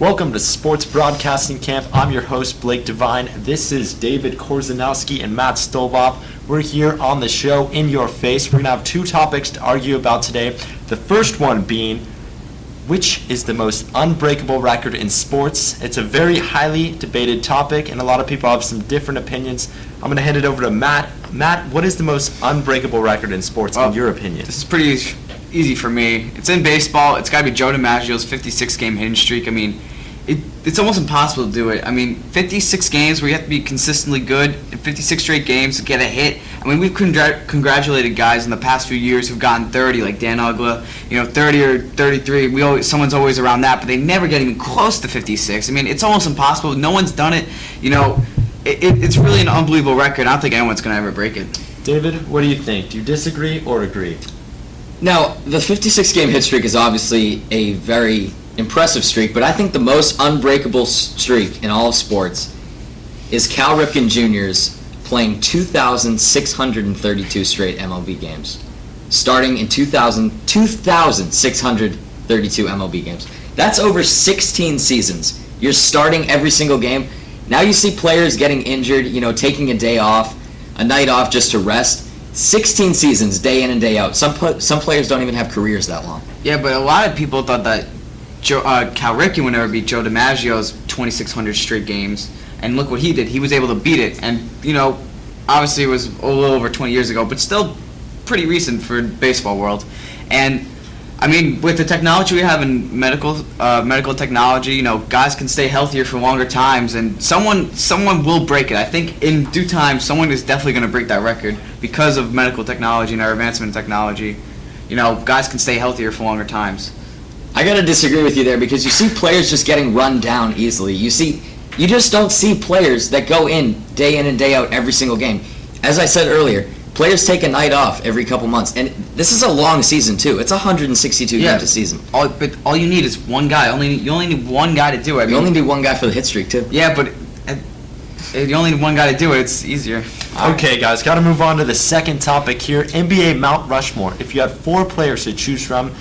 Welcome to Sports Broadcasting Camp. I'm your host, Blake Devine. This is David Korzanowski and Matt Stolbop. We're here on the show in your face. We're going to have two topics to argue about today. The first one being, which is the most unbreakable record in sports? It's a very highly debated topic, and a lot of people have some different opinions. I'm going to hand it over to Matt. Matt, what is the most unbreakable record in sports, in your opinion? This is pretty easy for me. It's in baseball. It's got to be Joe DiMaggio's 56-game hitting streak. I mean, it's almost impossible to do it. I mean, 56 games where you have to be consistently good in 56 straight games to get a hit. I mean, we've congratulated guys in the past few years who've gotten 30, like Dan Ugla, 30 or 33. Someone's always around that, but they never get even close to 56. I mean, it's almost impossible. No one's done it. It's really an unbelievable record. I don't think anyone's going to ever break it. David, what do you think? Do you disagree or agree? Now, the 56-game hit streak is obviously a very impressive streak, but I think the most unbreakable streak in all of sports is Cal Ripken Jr.'s playing 2,632 straight MLB games. Starting in 2,632 MLB games. That's over 16 seasons. You're starting every single game. Now you see players getting injured, taking a day off, a night off just to rest. 16 seasons, day in and day out. Some players don't even have careers that long. Yeah, but a lot of people thought that Cal Ripken would never beat Joe DiMaggio's 2,600 straight games. And look what he did. He was able to beat it. And, obviously it was a little over 20 years ago, but still pretty recent for the baseball world. And, I mean, with the technology we have in medical technology, guys can stay healthier for longer times, and someone will break it. I think in due time, someone is definitely going to break that record because of medical technology and our advancement in technology. Guys can stay healthier for longer times. I gotta disagree with you there because you see players just getting run down easily. You just don't see players that go in and day out every single game. As I said earlier, players take a night off every couple months, and this is a long season too. It's 162 games a season. But all you need is one guy. You only need one guy to do it. You only need one guy for the hit streak too. Yeah, but you only need one guy to do it. It's easier. Okay, guys, got to move on to the second topic here. NBA Mount Rushmore. If you had 4 players to choose from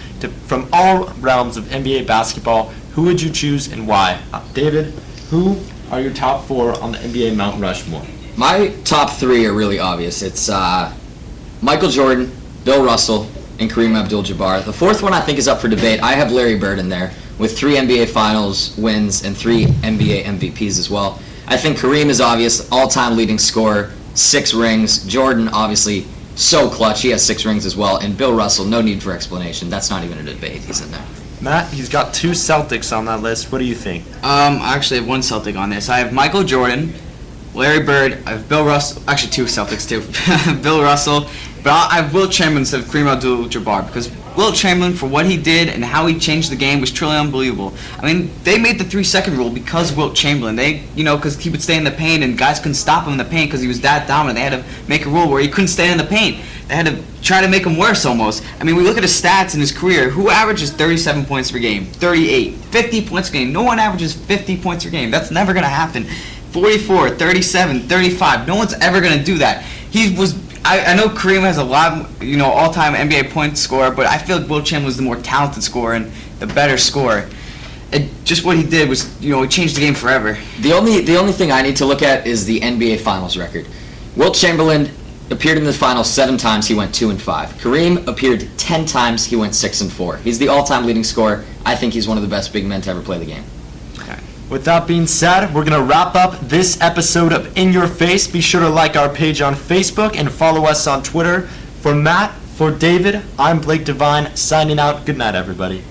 all realms of NBA basketball, who would you choose and why? David, who are your top 4 on the NBA Mount Rushmore? My top 3 are really obvious. It's Michael Jordan, Bill Russell, and Kareem Abdul-Jabbar. The fourth one I think is up for debate. I have Larry Bird in there with 3 NBA Finals wins and 3 NBA MVPs as well. I think Kareem is obvious, all-time leading scorer, 6 rings. Jordan, obviously, so clutch. He has 6 rings as well. And Bill Russell, no need for explanation. That's not even a debate. He's in there. Matt, he's got 2 Celtics on that list. What do you think? I actually have 1 Celtic on this. I have Michael Jordan, Larry Bird, I have Bill Russell, actually 2 Celtics too, Bill Russell, but I have Wilt Chamberlain instead of Kareem Abdul-Jabbar because Wilt Chamberlain, for what he did and how he changed the game, was truly unbelievable. I mean, they made the 3-second rule because of Wilt Chamberlain. Because he would stay in the paint and guys couldn't stop him in the paint because he was that dominant. They had to make a rule where he couldn't stay in the paint. They had to try to make him worse almost. I mean, we look at his stats in his career. Who averages 37 points per game? 38. 50 points per game. No one averages 50 points per game. That's never going to happen. 44, 37, 35. No one's ever going to do that. I know Kareem has a lot, all-time NBA point scorer, but I feel like Wilt Chamberlain was the more talented scorer and the better scorer. And just what he did was, he changed the game forever. The only thing I need to look at is the NBA Finals record. Wilt Chamberlain appeared in the finals 7 times. He went 2-5. Kareem appeared 10 times. He went 6-4. He's the all-time leading scorer. I think he's one of the best big men to ever play the game. With that being said, we're going to wrap up this episode of In Your Face. Be sure to like our page on Facebook and follow us on Twitter. For Matt, for David, I'm Blake Devine, signing out. Good night, everybody.